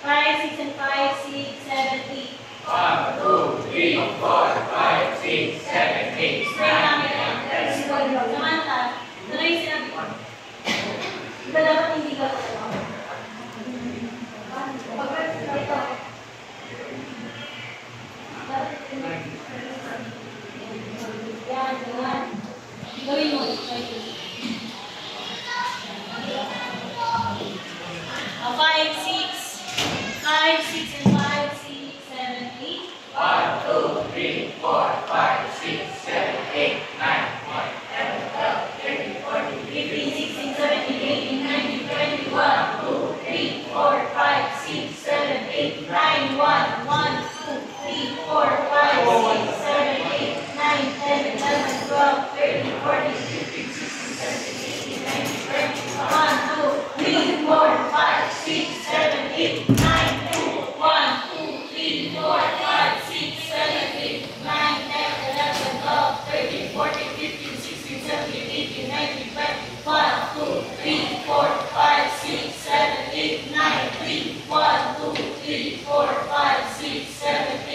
5, 6, and 5, 6, 7, 8. 1, 2, 3, 4, 5, 6, 7, 8, 9, 10, 11. Samantha, ito na yung sinabi ko. Diba dapat hindi ka ito? Yan, yan. Gawin mo. 5, 6, 5, 6, and 5, 6, 7, 8. 1, 2, 3, 4, 5, 6, 7, 8, 9, 10, 11, 12, 13, 14, 15, 16, 17, 18, 19, 20, 1, 2, 3, 4, 5, 6, 7, 8, 9, 1, 1, 2, 3, 4, 5, 6, 7, 8, 9, 10, 11, 12, 13, 14, 15, 16, 17, 18, 19, 20, 1, 2, 3, 4, 5, 6, 7, 8, 9, 1, 2, 3, 4, 5, 6, 7, 8, 9, 10, 11, 12, 13, 14, 15, 16, 17, 18, 19, 20, 1, 2, 3, 4, 5, 6, 7, 8, 9, 3, 1, 2, 3, 4, 5, 6, 7,